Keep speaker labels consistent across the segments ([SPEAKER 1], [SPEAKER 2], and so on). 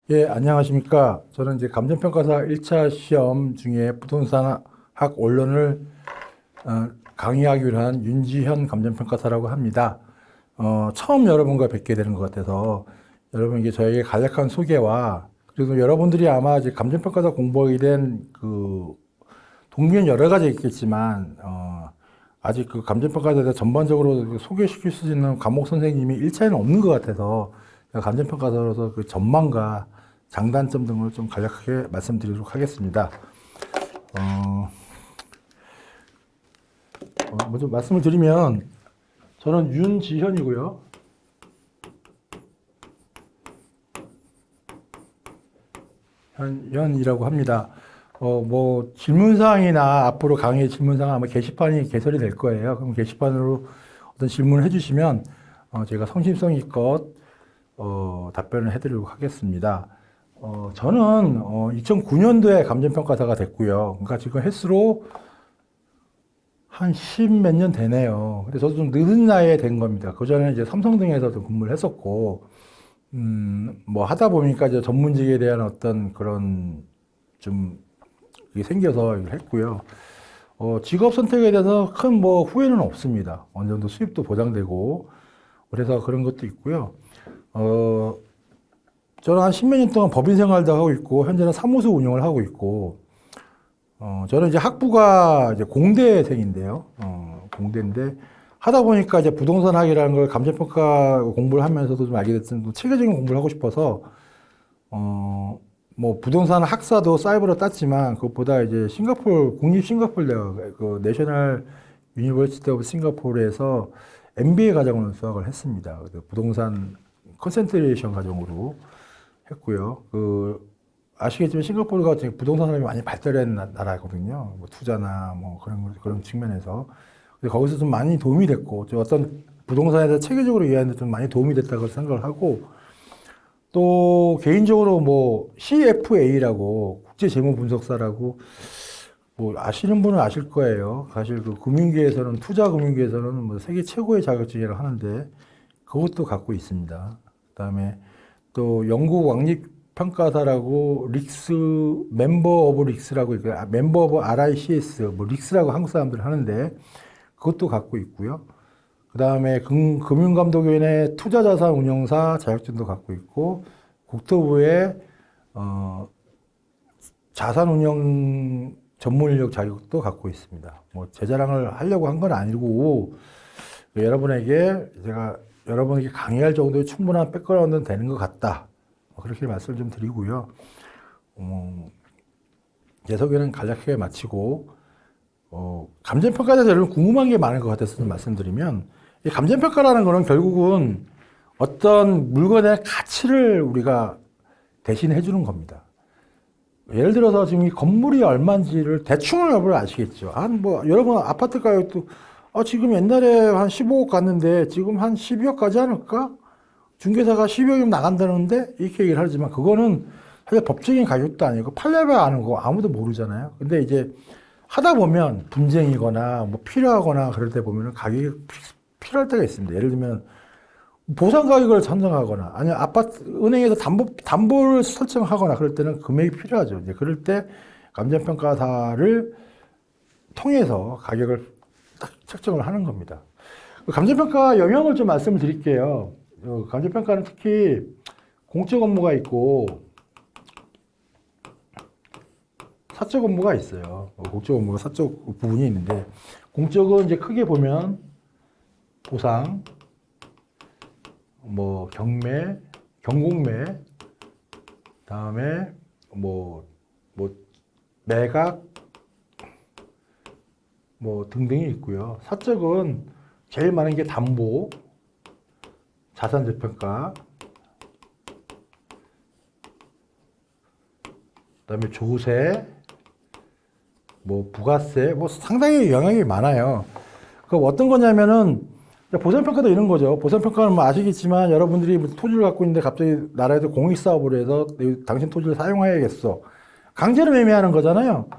[SPEAKER 1] 예, 안녕하십니까. 저는 이제 감정평가사 1차 시험 중에 부동산학 원론을 강의하기로 한 윤지현 감정평가사라고 합니다. 처음 여러분과 뵙게 되는 것 같아서 여러분에게 저에게 간략한 소개와 그리고 여러분들이 아마 이제 감정평가사 공부하게 된 그 동기는 여러 가지 있겠지만, 아직 그 감정평가사에 대해서 전반적으로 소개시킬 수 있는 과목 선생님이 1차에는 없는 것 같아서 감정평가사로서 그 전망과 장단점 등을 좀 간략하게 말씀드리도록 하겠습니다. 먼저 말씀을 드리면 저는 윤지현이고요. 현이라고 합니다. 뭐 질문사항이나 앞으로 강의 질문사항 아마 게시판이 개설이 될 거예요. 그럼 게시판으로 어떤 질문을 해주시면 제가 성심성의껏 답변을 해드리도록 하겠습니다. 저는 2009년도에 감정평가사가 됐고요. 그러니까 지금 횟수로 한 10몇 년 되네요. 근데 저도 좀 늦은 나이에 된 겁니다. 그 전에 이제 삼성등에서도 근무를 했었고, 뭐 하다 보니까 이제 전문직에 대한 어떤 그런 좀 이게 생겨서 이걸 했고요. 직업 선택에 대해서 큰 뭐 후회는 없습니다. 어느 정도 수입도 보장되고, 그래서 그런 것도 있고요. 저는 한 10몇 년 동안 법인 생활도 하고 있고, 현재는 사무소 운영을 하고 있고, 저는 이제 학부가 이제 공대생인데요. 공대인데, 하다 보니까 이제 부동산학이라는 걸 감정평가 공부를 하면서도 좀 알게 됐던 또 체계적인 공부를 하고 싶어서, 뭐 부동산 학사도 사이버로 땄지만, 그것보다 이제 싱가포르, 국립 싱가포르 대학, 그 내셔널 유니버시티 오브 싱가포르에서 MBA 과정으로 수학을 했습니다. 부동산 컨센트레이션 과정으로 했고요. 아시겠지만 싱가포르가 부동산 산업이 많이 발달한 나라거든요. 뭐 투자나 뭐 그런 측면에서. 근데 거기서 좀 많이 도움이 됐고, 어떤 부동산에 대해서 체계적으로 이해하는데 좀 많이 도움이 됐다고 생각을 하고, 또 개인적으로 뭐 CFA라고 국제재무분석사라고 뭐 아시는 분은 아실 거예요. 사실 그 금융계에서는 투자 금융계에서는 뭐 세계 최고의 자격증이라고 하는데 그것도 갖고 있습니다. 그다음에 또 영국 왕립 평가사라고 릭스 멤버 오브 릭스라고 멤버 오브 RICS 뭐 릭스라고 한국 사람들 하는데 그것도 갖고 있고요. 그다음에 금융감독위원회 투자자산운용사 자격증도 갖고 있고 국토부의 자산운용 전문인력 자격도 갖고 있습니다. 뭐 제 자랑을 하려고 한 건 아니고 여러분에게 제가 여러분에게 강의할 정도의 충분한 백그라운드는 되는 것 같다. 그렇게 말씀을 좀 드리고요. 제 소개는 간략하게 마치고, 감정평가에 대해서 여러분 궁금한 게 많을 것 같아서 좀 말씀드리면, 이 감정평가라는 거는 결국은 어떤 물건의 가치를 우리가 대신해 주는 겁니다. 예를 들어서 지금 이 건물이 얼마인지를 대충 여러분 아시겠죠? 여러분 아파트 가격도, 지금 옛날에 한 15억 갔는데 지금 한 12억 가지 않을까? 중개사가 12억이면 나간다는데 이렇게 얘기를 하지만 그거는 사실 법적인 가격도 아니고 팔려봐야 아는 거 아무도 모르잖아요. 근데 이제 하다 보면 분쟁이거나 뭐 필요하거나 그럴 때 보면은 가격이 필요할 때가 있습니다. 예를 들면 보상 가격을 선정하거나 아니면 은행에서 담보를 설정하거나 그럴 때는 금액이 필요하죠. 이제 그럴 때 감정평가사를 통해서 가격을 딱 책정을 하는 겁니다. 감정평가 영역을 좀 말씀을 드릴게요. 감정평가는 특히 공적 업무가 있고 사적 업무가 있어요. 공적 업무가 사적 부분이 있는데 공적은 이제 크게 보면 보상, 뭐 경매, 경공매, 다음에 뭐 매각, 뭐 등등이 있고요. 사적은 제일 많은 게 담보, 자산 재평가, 그다음에 조세, 뭐 부가세, 뭐 상당히 영향이 많아요. 그 어떤 거냐면은 보상평가도 이런 거죠. 보상평가는 뭐 아시겠지만 여러분들이 토지를 갖고 있는데 갑자기 나라에서 공익사업을 해서 당신 토지를 사용해야겠어. 강제로 매매하는 거잖아요.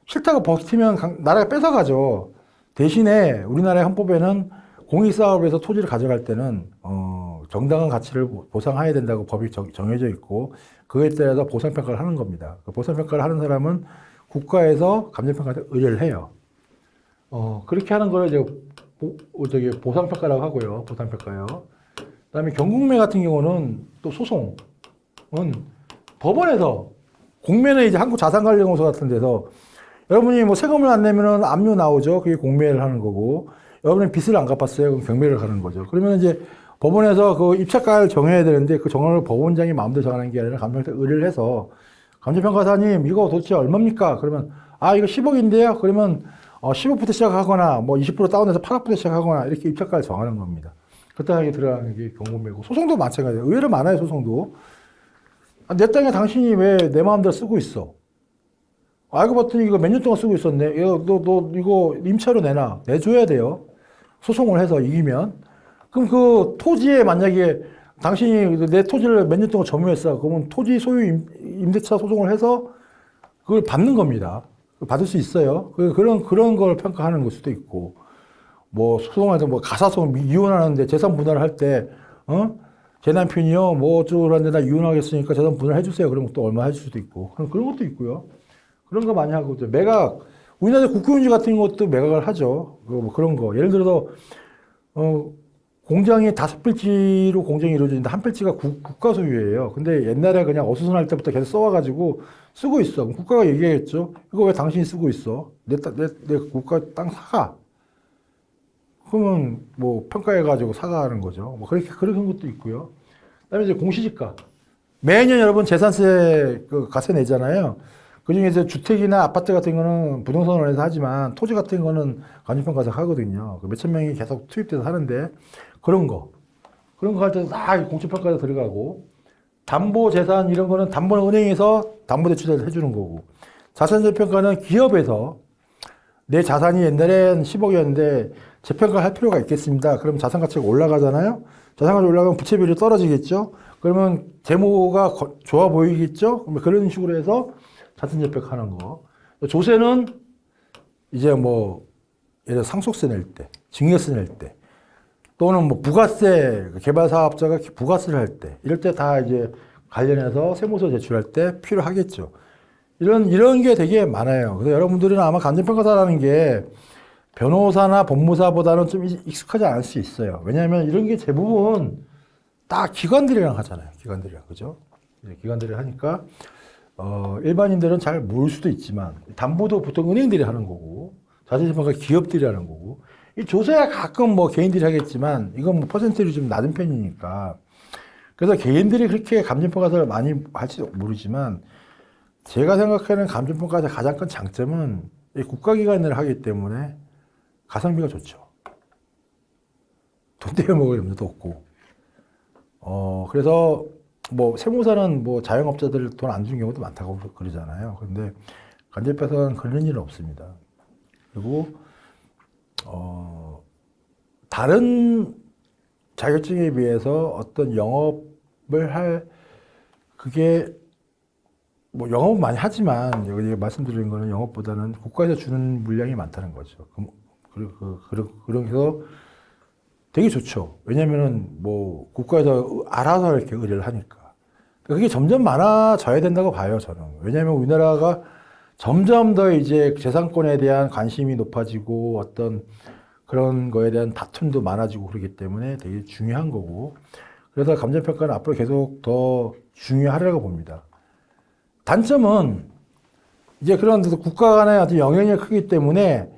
[SPEAKER 1] 싫다고 버티면 나라가 뺏어가죠. 대신에 우리나라의 헌법에는 공익사업에서 토지를 가져갈 때는 정당한 가치를 보상해야 된다고 법이 정해져 있고 그거에 따라서 보상평가를 하는 겁니다. 그 보상평가를 하는 사람은 국가에서 감정평가한테 의뢰를 해요. 그렇게 하는 거를 이제 보상평가라고 하고요. 보상평가요. 그다음에 경국매 같은 경우는 또 소송은 법원에서 공매는 이제 한국자산관리공소 같은 데서 여러분이 뭐 세금을 안 내면은 압류 나오죠. 그게 공매를 하는 거고 여러분이 빚을 안 갚았어요. 그럼 경매를 가는 거죠. 그러면 이제 법원에서 그 입찰가를 정해야 되는데 그 정원을 법원장이 마음대로 정하는 게 아니라 감정평가 의뢰를 해서 감정평가사님 이거 도대체 얼마입니까? 그러면 이거 10억인데요. 그러면 15부터 시작하거나 뭐 20% 다운해서 8억부터 시작하거나 이렇게 입찰가를 정하는 겁니다. 그때 들어가는 게 경고매고 소송도 마찬가지예요. 의외로 많아요. 소송도. 내 땅에 당신이 왜 내 마음대로 쓰고 있어? 알고 봤더니 이거 몇 년 동안 쓰고 있었네. 너 이거 임차료 내줘야 돼요. 소송을 해서 이기면. 그럼 그 토지에 만약에 당신이 내 토지를 몇 년 동안 점유했어. 그러면 토지 소유 임대차 소송을 해서 그걸 받는 겁니다. 받을 수 있어요. 그런 걸 평가하는 걸 수도 있고. 뭐 소송하든 뭐 가사소송 이혼하는데 재산 분할을 할 때, 제 남편이요, 뭐 어쩌고라는데 나 이혼하겠으니까 재산 분할 해주세요. 그러면 또 얼마 해줄 수도 있고. 그런 것도 있고요. 그런 거 많이 하고, 매각, 우리나라 국유유지 같은 것도 매각을 하죠. 뭐 그런 거. 예를 들어서, 공장이 5필지로 공장이 이루어지는데 한 필지가 국가 소유예요. 근데 옛날에 그냥 어수선할 때부터 계속 써와가지고 쓰고 있어. 그럼 국가가 얘기하겠죠. 이거 왜 당신이 쓰고 있어? 내 국가 땅 사가. 그러면 뭐 평가해가지고 사가는 거죠. 뭐 그런 것도 있고요. 그다음에 이제 공시지가. 매년 여러분 재산세 가세 내잖아요. 그 중에서 주택이나 아파트 같은 거는 부동산원에서 하지만 토지 같은 거는 감정평가사 하거든요. 몇천 명이 계속 투입돼서 하는데 그런 거 할 때 다 공시평가사 들어가고 담보재산 이런 거는 담보은행에서 담보대출을 해주는 거고 자산세 평가는 기업에서 내 자산이 옛날엔 10억이었는데 재평가 할 필요가 있겠습니다. 그럼 자산 가치가 올라가잖아요. 자산 가치가 올라가면 부채 비율이 떨어지겠죠. 그러면 재무가 좋아 보이겠죠. 그런 식으로 해서 자산 재평가하는 거. 조세는 이제 뭐 예를 들어 상속세 낼 때, 증여세 낼 때, 또는 뭐 부가세 개발 사업자가 부가세를 할 때, 이럴 때 다 이제 관련해서 세무서 제출할 때 필요하겠죠. 이런 게 되게 많아요. 그래서 여러분들은 아마 감정평가사라는 게 변호사나 법무사보다는 좀 익숙하지 않을 수 있어요. 왜냐하면 이런 게 대부분 다 기관들이랑 하잖아요. 기관들이랑. 그죠? 기관들이 하니까, 일반인들은 잘 모를 수도 있지만, 담보도 보통 은행들이 하는 거고, 자산재평가 기업들이 하는 거고, 이 조세야 가끔 뭐 개인들이 하겠지만, 이건 뭐 퍼센트율이 좀 낮은 편이니까, 그래서 개인들이 그렇게 감정평가사를 많이 할지도 모르지만, 제가 생각하는 감정평가사 가장 큰 장점은 이 국가기관을 하기 때문에 가성비가 좋죠. 돈 때문에 먹을 염려도 없고. 그래서 뭐 세무사는 뭐 자영업자들 돈 안 주는 경우도 많다고 그러잖아요. 그런데 감정평가사는 그런 일은 없습니다. 그리고 다른 자격증에 비해서 어떤 영업을 할 그게 뭐 영업은 많이 하지만 여기 말씀드린 거는 영업보다는 국가에서 주는 물량이 많다는 거죠. 그래서 되게 좋죠. 왜냐면은 뭐 국가에서 알아서 이렇게 의뢰를 하니까. 그게 점점 많아져야 된다고 봐요, 저는. 왜냐면 우리나라가 점점 더 이제 재산권에 대한 관심이 높아지고 어떤 그런 거에 대한 다툼도 많아지고 그러기 때문에 되게 중요한 거고. 그래서 감정평가는 앞으로 계속 더 중요하리라고 봅니다. 단점은 이제 그런 국가 간의 어떤 영향이 크기 때문에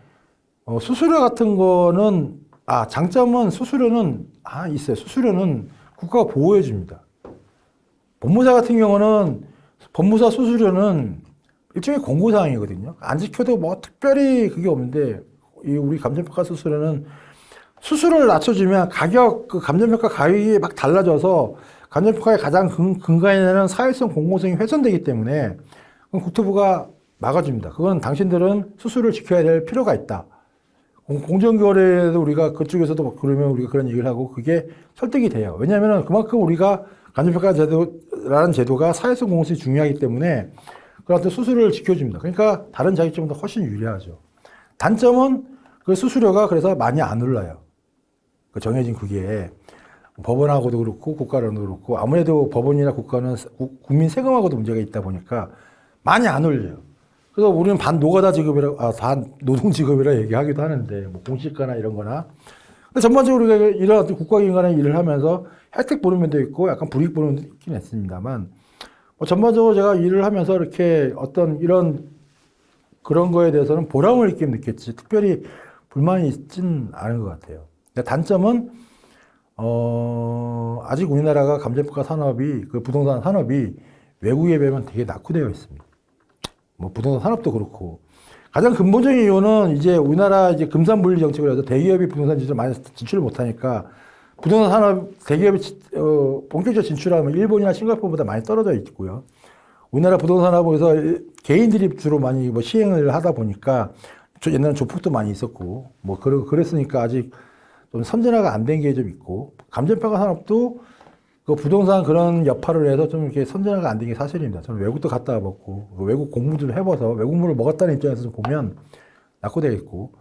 [SPEAKER 1] 수수료 같은 거는 장점은 수수료는 있어요. 수수료는 국가가 보호해 줍니다. 법무사 같은 경우는 법무사 수수료는 일종의 공고사항이거든요. 안 지켜도 뭐 특별히 그게 없는데 우리 감정평가 수수료는 수수료를 낮춰주면 그 감정평가 가격이 막 달라져서 감정평가의 가장 근간에는 사회성 공공성이 훼손되기 때문에 국토부가 막아줍니다. 그건 당신들은 수수료를 지켜야 될 필요가 있다. 공정거래에도 우리가 그쪽에서도 그러면 우리가 그런 얘기를 하고 그게 설득이 돼요. 왜냐하면 그만큼 우리가 감정평가 제도라는 제도가 사회성 공공성이 중요하기 때문에 그런 수수료를 지켜줍니다. 그러니까 다른 자격증보다 훨씬 유리하죠. 단점은 그 수수료가 그래서 많이 안 올라요. 그 정해진 그게 법원하고도 그렇고 국가랑도 그렇고 아무래도 법원이나 국가는 국민 세금하고도 문제가 있다 보니까 많이 안 올려요. 그래서 우리는 반 노가다 지급이라, 반 노동 지급이라 얘기하기도 하는데, 뭐 공시가나 이런 거나. 근데 전반적으로 우리가 이런 어떤 국가기관의 일을 하면서 혜택 보는 면도 있고 약간 불이익 보는 면도 있긴 했습니다만, 뭐 전반적으로 제가 일을 하면서 이렇게 어떤 이런 그런 거에 대해서는 보람을 느꼈지, 특별히 불만이 있진 않은 것 같아요. 근데 단점은, 아직 우리나라가 감정평가 산업이, 그 부동산 산업이 외국에 비하면 되게 낙후되어 있습니다. 뭐 부동산 산업도 그렇고 가장 근본적인 이유는 이제 우리나라 이제 금산분리 정책을 해서 대기업이 부동산 진출을 많이 진출을 못하니까 부동산 산업 대기업이 본격적으로 진출하면 일본이나 싱가포르보다 많이 떨어져 있고요. 우리나라 부동산 산업에서 개인들이 주로 많이 뭐 시행을 하다 보니까 옛날에 조폭도 많이 있었고 뭐 그랬으니까 아직 좀 선진화가 안 된 게 좀 있고 감정평가 산업도 그 부동산 그런 여파를 해서 좀 이렇게 선진화가 안 된 게 사실입니다. 저는 외국도 갔다 와봤고, 외국 공부도 해봐서 외국물을 먹었다는 입장에서 좀 보면 낙후되겠고.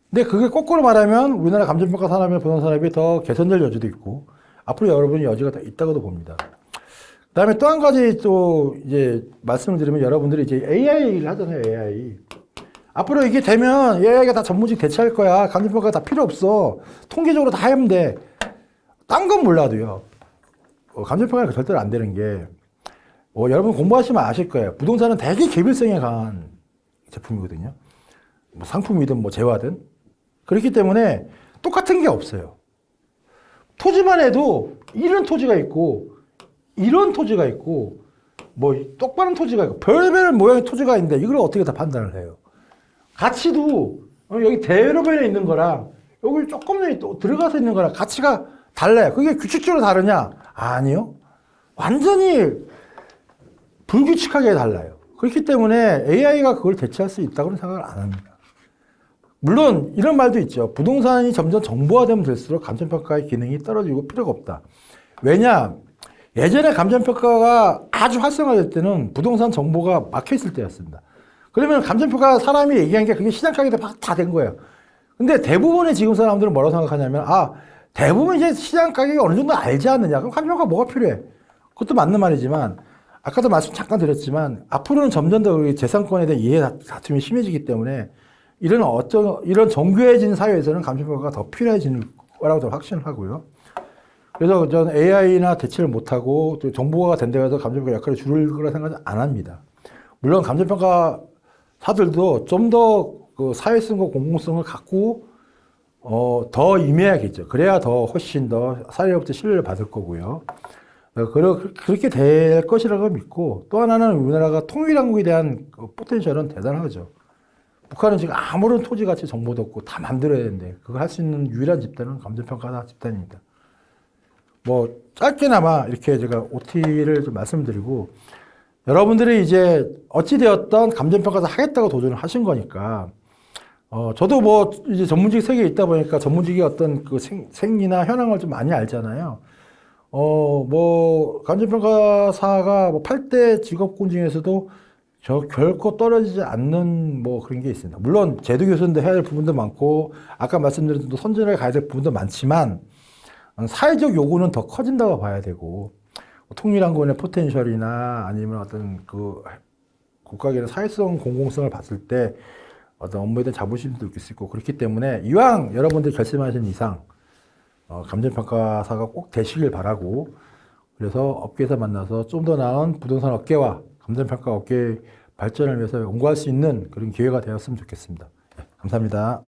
[SPEAKER 1] 근데 그게 거꾸로 말하면 우리나라 감정평가 산업이나 부동산 산업이 더 개선될 여지도 있고, 앞으로 여러분이 여지가 더 있다고도 봅니다. 그 다음에 또 한 가지 또 이제 말씀을 드리면 여러분들이 이제 AI 얘기를 하잖아요, AI. 앞으로 이게 되면 AI가 다 전문직 대체할 거야. 감정평가가 다 필요 없어. 통계적으로 다 하면 돼. 딴 건 몰라도요. 감정평가가 절대로 안 되는 게, 여러분 공부하시면 아실 거예요. 부동산은 되게 개별성에 강한 제품이거든요. 뭐 상품이든 뭐 재화든. 그렇기 때문에 똑같은 게 없어요. 토지만 해도 이런 토지가 있고, 이런 토지가 있고, 뭐 똑바른 토지가 있고, 별별 모양의 토지가 있는데 이걸 어떻게 다 판단을 해요? 가치도 여기 대로변에 있는 거랑 여기 조금 더 들어가서 있는 거랑 가치가 달라요. 그게 규칙적으로 다르냐? 아니요. 완전히 불규칙하게 달라요. 그렇기 때문에 AI가 그걸 대체할 수 있다고는 생각을 안 합니다. 물론 이런 말도 있죠. 부동산이 점점 정보화되면 될수록 감정평가의 기능이 떨어지고 필요가 없다. 왜냐? 예전에 감정평가가 아주 활성화될 때는 부동산 정보가 막혀있을 때였습니다. 그러면 감정평가 사람이 얘기한 게 그게 시장 가격에 다 된 거예요. 근데 대부분의 지금 사람들은 뭐라고 생각하냐면, 대부분 이제 시장 가격이 어느 정도 알지 않느냐. 그럼 감정평가 뭐가 필요해? 그것도 맞는 말이지만, 아까도 말씀 잠깐 드렸지만, 앞으로는 점점 더 우리 재산권에 대한 이해 다툼이 심해지기 때문에, 이런 정교해진 사회에서는 감정평가가 더 필요해지는 거라고 저는 확신을 하고요. 그래서 저는 AI나 대체를 못하고, 또 정보화가 된다고 해서 감정평가 역할을 줄일 거라 생각은 안 합니다. 물론 감정평가 사들도 좀 더 그 사회성과 공공성을 갖고 더 임해야겠죠. 그래야 더 훨씬 더 사회로부터 신뢰를 받을 거고요. 그렇게 될 것이라고 믿고, 또 하나는 우리나라가 통일한국에 대한 그 포텐셜은 대단하죠. 북한은 지금 아무런 토지 가치 정보도 없고 다 만들어야 되는데 그거 할 수 있는 유일한 집단은 감정평가 집단입니다. 뭐 짧게나마 이렇게 제가 OT를 좀 말씀드리고, 여러분들이 이제 어찌되었던 감정평가사 하겠다고 도전을 하신 거니까, 저도 뭐 이제 전문직 세계에 있다 보니까 전문직의 어떤 그 생리나 현황을 좀 많이 알잖아요. 뭐 감정평가사가 뭐 8대 직업군 중에서도 결코 떨어지지 않는 뭐 그런 게 있습니다. 물론 제도 교수인데 해야 될 부분도 많고, 아까 말씀드린 또 선진화에 가야 될 부분도 많지만, 사회적 요구는 더 커진다고 봐야 되고, 통일한국의 포텐셜이나 아니면 어떤 그 국가기관의 사회성 공공성을 봤을 때 어떤 업무에 대한 자부심도 느낄 수 있고, 그렇기 때문에 이왕 여러분들이 결심하신 이상 감정평가사가 꼭 되시길 바라고, 그래서 업계에서 만나서 좀 더 나은 부동산 업계와 감정평가 업계의 발전을 위해서 연구할 수 있는 그런 기회가 되었으면 좋겠습니다. 네, 감사합니다.